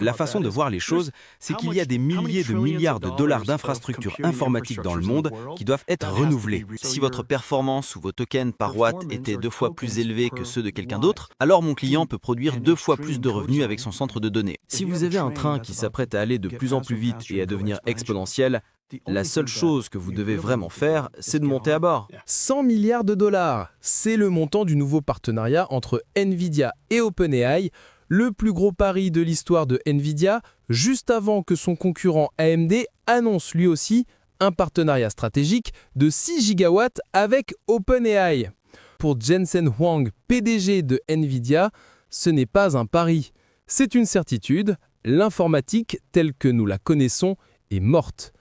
La façon de voir les choses, c'est qu'il y a des milliers de milliards de dollars d'infrastructures informatiques dans le monde qui doivent être renouvelées. Si votre performance ou vos tokens par watt étaient 2 fois plus élevés que ceux de quelqu'un d'autre, alors mon client peut produire 2 fois plus de revenus avec son centre de données. Si vous avez un train qui s'apprête à aller de plus en plus vite et à devenir exponentiel, la seule chose que vous devez vraiment faire, c'est de monter à bord. 100 milliards de dollars, c'est le montant du nouveau partenariat entre Nvidia et OpenAI, le plus gros pari de l'histoire de Nvidia, juste avant que son concurrent AMD annonce lui aussi un partenariat stratégique de 6 gigawatts avec OpenAI. Pour Jensen Huang, PDG de Nvidia, ce n'est pas un pari, c'est une certitude, l'informatique telle que nous la connaissons est morte.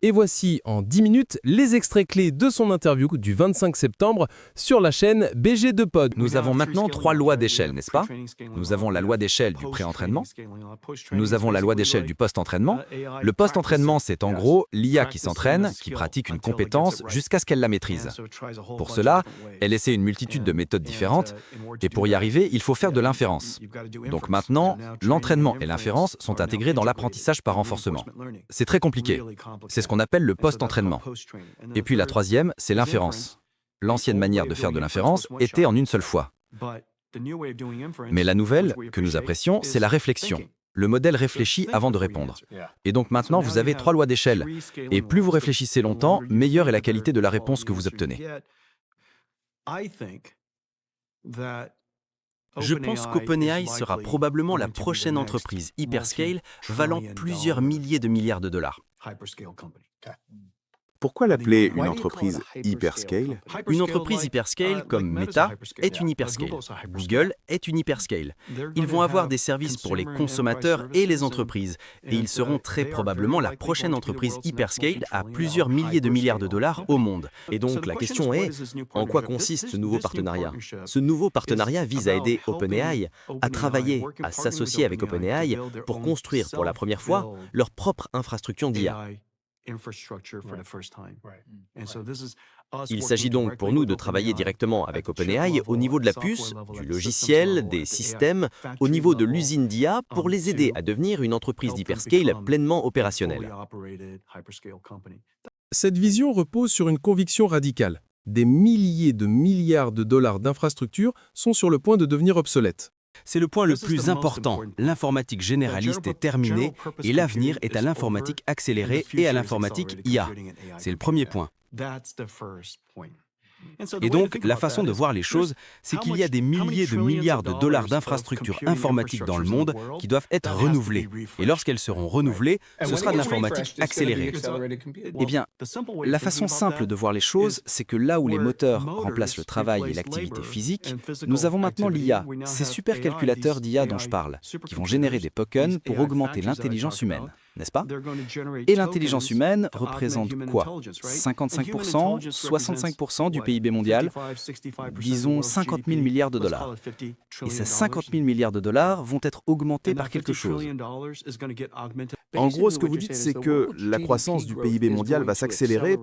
Et voici en 10 minutes les extraits clés de son interview du 25 septembre sur la chaîne BG2Pod. Nous avons maintenant 3 lois d'échelle, n'est-ce pas? Nous avons la loi d'échelle du pré-entraînement, nous avons la loi d'échelle du post-entraînement. Le post-entraînement, c'est en gros l'IA qui s'entraîne, qui pratique une compétence jusqu'à ce qu'elle la maîtrise. Pour cela, elle essaie une multitude de méthodes différentes, et pour y arriver, il faut faire de l'inférence. Donc maintenant, l'entraînement et l'inférence sont intégrés dans l'apprentissage par renforcement. C'est très compliqué. C'est ce qu'on appelle le post-entraînement. Et puis la troisième, c'est l'inférence. L'ancienne manière de faire de l'inférence était en une seule fois. Mais la nouvelle, que nous apprécions, c'est la réflexion. Le modèle réfléchit avant de répondre. Et donc maintenant, vous avez 3 lois d'échelle. Et plus vous réfléchissez longtemps, meilleure est la qualité de la réponse que vous obtenez. Je pense qu'OpenAI sera probablement la prochaine entreprise hyperscale valant plusieurs milliers de milliards de dollars. Pourquoi l'appeler une entreprise hyperscale? Une entreprise hyperscale comme Meta est une hyperscale. Google est une hyperscale. Ils vont avoir des services pour les consommateurs et les entreprises. Et ils seront très probablement la prochaine entreprise hyperscale à plusieurs milliers de milliards de dollars au monde. Et donc la question est, en quoi consiste ce nouveau partenariat? Ce nouveau partenariat vise à aider OpenAI à travailler, à s'associer avec OpenAI pour construire pour la première fois leur propre infrastructure d'IA. Il s'agit donc pour nous de travailler directement avec OpenAI au niveau de la puce, du logiciel, des systèmes, au niveau de l'usine d'IA pour les aider à devenir une entreprise d'hyperscale pleinement opérationnelle. Cette vision repose sur une conviction radicale. Des milliers de milliards de dollars d'infrastructures sont sur le point de devenir obsolètes. C'est le point le plus important. L'informatique généraliste est terminée et l'avenir est à l'informatique accélérée et à l'informatique IA. C'est le premier point. Et donc, la façon de voir les choses, c'est qu'il y a des milliers de milliards de dollars d'infrastructures informatiques dans le monde qui doivent être renouvelées. Et lorsqu'elles seront renouvelées, ce sera de l'informatique accélérée. Eh bien, la façon simple de voir les choses, c'est que là où les moteurs remplacent le travail et l'activité physique, nous avons maintenant l'IA, ces supercalculateurs d'IA dont je parle, qui vont générer des tokens pour augmenter l'intelligence humaine, n'est-ce pas? Et l'intelligence humaine représente quoi? 55%, 65% du PIB mondial, disons 50 000 milliards de dollars. Et ces 50 000 milliards de dollars vont être augmentés par quelque chose. En gros, ce que vous dites, c'est que la croissance du PIB mondial va s'accélérer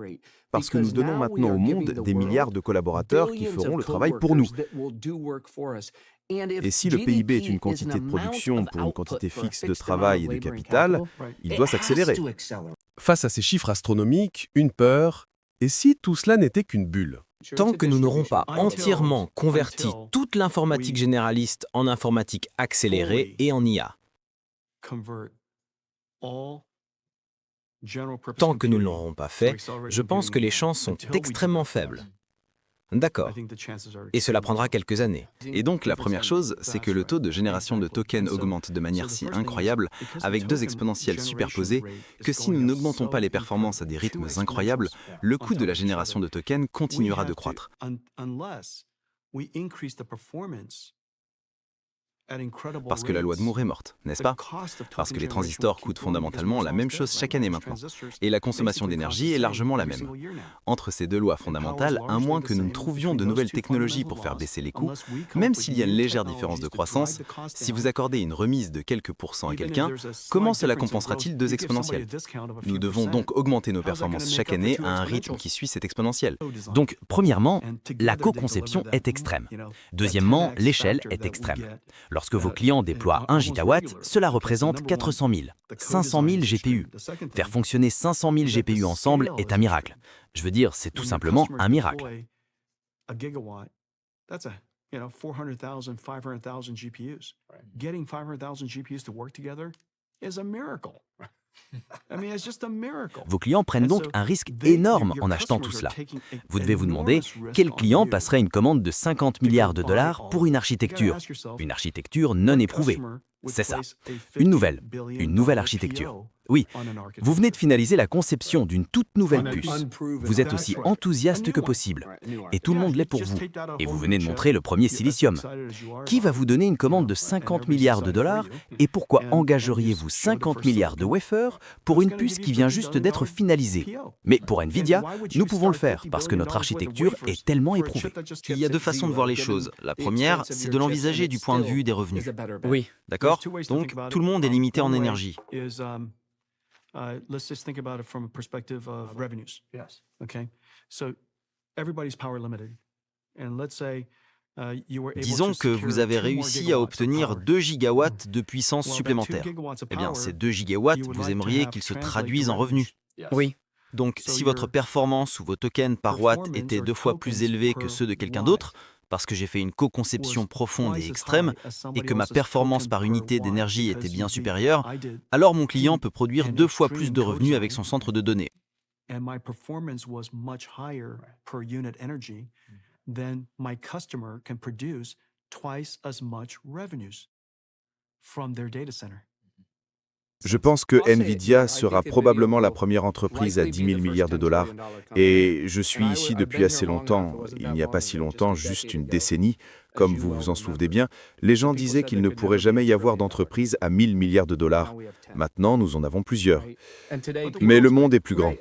parce que nous donnons maintenant au monde des milliards de collaborateurs qui feront le travail pour nous. Et si le PIB est une quantité de production pour une quantité fixe de travail et de capital, il doit s'accélérer. Face à ces chiffres astronomiques, une peur. Et si tout cela n'était qu'une bulle? Tant que nous n'aurons pas entièrement converti toute l'informatique généraliste en informatique accélérée et en IA. Tant que nous ne l'aurons pas fait, je pense que les chances sont extrêmement faibles. D'accord. Et cela prendra quelques années. Et donc, la première chose, c'est que le taux de génération de tokens augmente de manière si incroyable, avec 2 exponentielles superposées, que si nous n'augmentons pas les performances à des rythmes incroyables, le coût de la génération de tokens continuera de croître. Parce que la loi de Moore est morte, n'est-ce pas? Parce que les transistors coûtent fondamentalement la même chose chaque année maintenant. Et la consommation d'énergie est largement la même. Entre ces 2 lois fondamentales, à moins que nous ne trouvions de nouvelles technologies pour faire baisser les coûts, même s'il y a une légère différence de croissance, si vous accordez une remise de quelques pourcents à quelqu'un, comment cela compensera-t-il 2 exponentielles? Nous devons donc augmenter nos performances chaque année à un rythme qui suit cette exponentielle. Donc, premièrement, la co-conception est extrême. Deuxièmement, l'échelle est extrême. Lorsque vos clients déploient 1 gigawatt, cela représente 400 000, 500 000 GPU. Faire fonctionner 500 000 GPU ensemble est un miracle. Je veux dire, c'est tout simplement un miracle. Vos clients prennent donc un risque énorme en achetant tout cela. Vous devez vous demander, quel client passerait une commande de 50 milliards de dollars pour une architecture non éprouvée? C'est ça, une nouvelle architecture. Oui, vous venez de finaliser la conception d'une toute nouvelle puce. Vous êtes aussi enthousiaste que possible. Et tout le monde l'est pour vous. Et vous venez de montrer le premier silicium. Qui va vous donner une commande de 50 milliards de dollars et pourquoi engageriez-vous 50 milliards de wafers pour une puce qui vient juste d'être finalisée? Mais pour NVIDIA, nous pouvons le faire parce que notre architecture est tellement éprouvée. Il y a deux façons de voir les choses. La première, c'est de l'envisager du point de vue des revenus. Oui, D'accord? Donc, tout le monde est limité en énergie. Let's just think about it from a perspective of revenues. Okay, so everybody's power limited, and let's say you were able Disons to que secure vous avez 2 more réussi à gigawatts of obtenir power. 2 gigawatts de puissance Well, that 2 supplémentaire. gigawatts of Eh bien, power, ces 2 gigawatts, you would vous like to aimeriez have qu'ils se translate traduisent to en revenus. oui. Donc, So si your votre performance ou vos tokens par watt étaient 2 fois plus élevés que ceux de quelqu'un d'autre, parce que j'ai fait une co-conception profonde et extrême, et que ma performance par unité d'énergie était bien supérieure, alors mon client peut produire 2 fois plus de revenus avec son centre de données. and my performance was much higher per unit energy, then my customer can produce twice as much revenues from their data center. Je pense que NVIDIA sera probablement la première entreprise à 10 000 milliards de dollars. Et je suis ici depuis assez longtemps, il n'y a pas si longtemps, juste une décennie. Comme vous vous en souvenez bien, les gens disaient qu'il ne pourrait jamais y avoir d'entreprise à 1000 milliards de dollars. Maintenant, nous en avons plusieurs. Mais le monde est plus grand.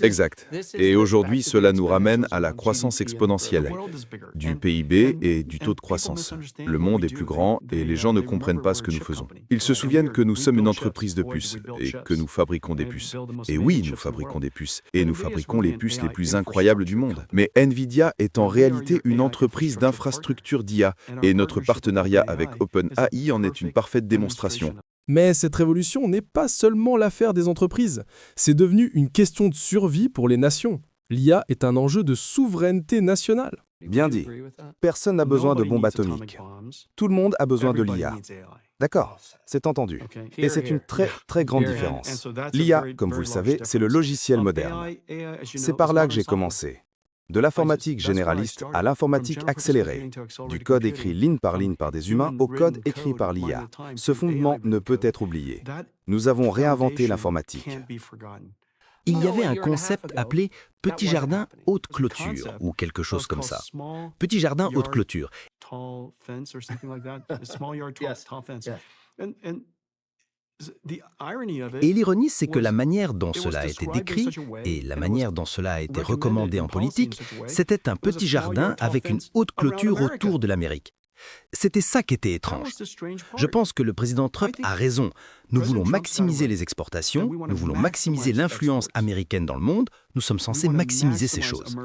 Exact. Et aujourd'hui, cela nous ramène à la croissance exponentielle du PIB et du taux de croissance. Le monde est plus grand et les gens ne comprennent pas ce que nous faisons. Ils se souviennent que nous sommes une entreprise de puces et que nous fabriquons des puces. Et oui, nous fabriquons des puces. Et nous fabriquons les puces les plus incroyables du monde. Mais NVIDIA est en réalité une entreprise d'infrastructure d'IA et notre partenariat avec OpenAI en est une parfaite démonstration. Mais cette révolution n'est pas seulement l'affaire des entreprises, c'est devenu une question de survie pour les nations. L'IA est un enjeu de souveraineté nationale. Bien dit. Personne n'a besoin de bombes atomiques. Tout le monde a besoin de l'IA. D'accord, c'est entendu. Et c'est une très, très grande différence. L'IA, comme vous le savez, c'est le logiciel moderne. C'est par là que j'ai commencé. De l'informatique généraliste à l'informatique accélérée, du code écrit ligne par ligne par des humains au code écrit par l'IA. Ce fondement ne peut être oublié. Nous avons réinventé l'informatique. Il y avait un concept appelé petit jardin haute clôture ou quelque chose comme ça. Petit jardin haute clôture. Et l'ironie, c'est que la manière dont cela a été décrit et la manière dont cela a été recommandé en politique, c'était un petit jardin avec une haute clôture autour de l'Amérique. C'était ça qui était étrange. Je pense que le président Trump a raison. Nous voulons maximiser les exportations, nous voulons maximiser l'influence américaine dans le monde, nous sommes censés maximiser ces choses.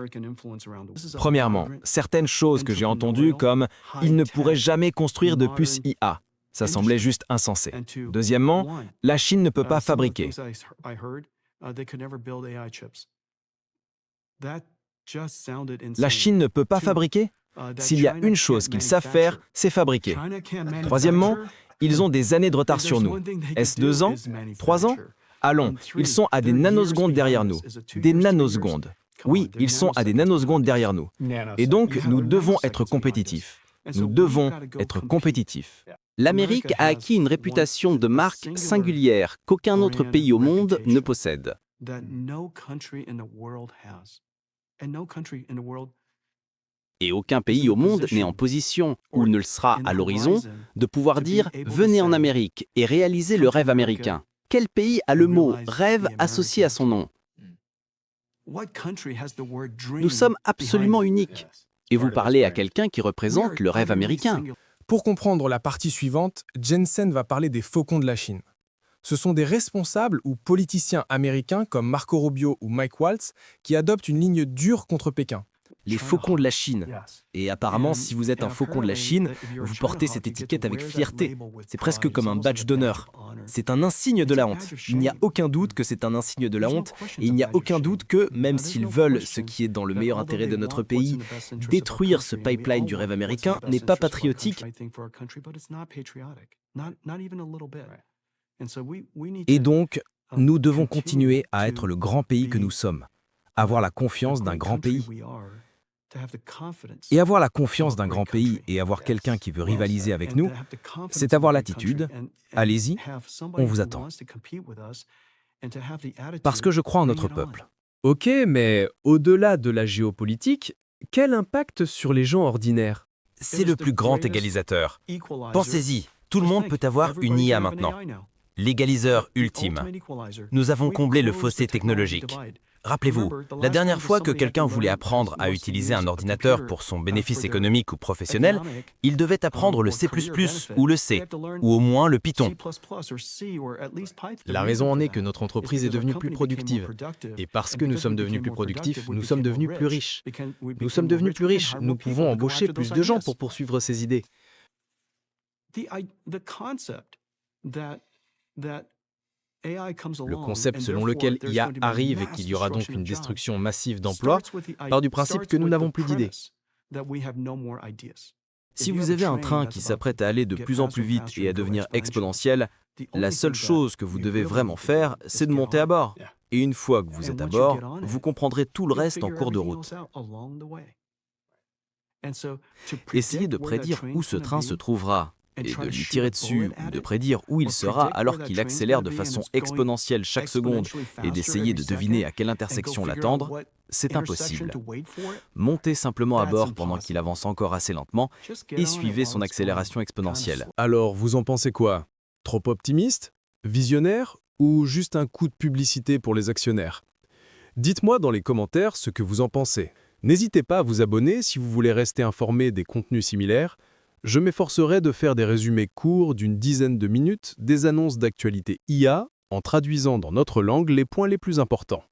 Premièrement, certaines choses que j'ai entendues comme « il ne pourrait jamais construire de puce IA ». Ça semblait juste insensé. Deuxièmement, la Chine ne peut pas fabriquer. La Chine ne peut pas fabriquer? S'il y a une chose qu'ils savent faire, c'est fabriquer. Troisièmement, ils ont des années de retard sur nous. Est-ce 2 ans? 3 ans? Allons, ils sont à des nanosecondes derrière nous. Des nanosecondes. Oui, ils sont à des nanosecondes derrière nous. Et donc, nous devons être compétitifs. Nous devons être compétitifs. L'Amérique a acquis une réputation de marque singulière qu'aucun autre pays au monde ne possède. Et aucun pays au monde n'est en position, ou ne le sera à l'horizon, de pouvoir dire « venez en Amérique et réalisez le rêve américain ». Quel pays a le mot « rêve » associé à son nom? Nous sommes absolument uniques. Et vous parlez à quelqu'un qui représente le rêve américain. Pour comprendre la partie suivante, Jensen va parler des faucons de la Chine. Ce sont des responsables ou politiciens américains comme Marco Rubio ou Mike Waltz qui adoptent une ligne dure contre Pékin. les faucons de la Chine. Et apparemment, si vous êtes un faucon de la Chine, vous portez cette étiquette avec fierté. C'est presque comme un badge d'honneur. C'est un insigne de la honte. Il n'y a aucun doute que c'est un insigne de la honte, et il n'y a aucun doute que, même s'ils veulent, ce qui est dans le meilleur intérêt de notre pays, détruire ce pipeline du rêve américain n'est pas patriotique. Et donc, nous devons continuer à être le grand pays que nous sommes, avoir la confiance d'un grand pays. Et avoir la confiance d'un grand pays et avoir quelqu'un qui veut rivaliser avec nous, c'est avoir l'attitude « Allez-y, on vous attend ». Parce que je crois en notre peuple. Ok, mais au-delà de la géopolitique, quel impact sur les gens ordinaires? C'est le plus grand égalisateur. Pensez-y, tout le monde peut avoir une IA maintenant. L'égaliseur ultime. Nous avons comblé le fossé technologique. Rappelez-vous, la dernière fois que quelqu'un voulait apprendre à utiliser un ordinateur pour son bénéfice économique ou professionnel, il devait apprendre le C++ ou le C, ou au moins le Python. La raison en est que notre entreprise est devenue plus productive. Et parce que nous sommes devenus plus productifs, nous sommes devenus plus riches. Nous sommes devenus plus riches, nous pouvons embaucher plus de gens pour poursuivre ces idées. Le concept selon lequel IA arrive et qu'il y aura donc une destruction massive d'emplois part du principe que nous n'avons plus d'idées. Si vous avez un train qui s'apprête à aller de plus en plus vite et à devenir exponentiel, la seule chose que vous devez vraiment faire, c'est de monter à bord. Et une fois que vous êtes à bord, vous comprendrez tout le reste en cours de route. Essayez de prédire où ce train se trouvera et de lui tirer dessus ou de prédire où il sera alors qu'il accélère de façon exponentielle chaque seconde et d'essayer de deviner à quelle intersection l'attendre, c'est impossible. Montez simplement à bord pendant qu'il avance encore assez lentement et suivez son accélération exponentielle. Alors, vous en pensez quoi? Trop optimiste? Visionnaire? Ou juste un coup de publicité pour les actionnaires? Dites-moi dans les commentaires ce que vous en pensez. N'hésitez pas à vous abonner si vous voulez rester informé des contenus similaires. Je m'efforcerai de faire des résumés courts d'une dizaine de minutes des annonces d'actualité IA en traduisant dans notre langue les points les plus importants.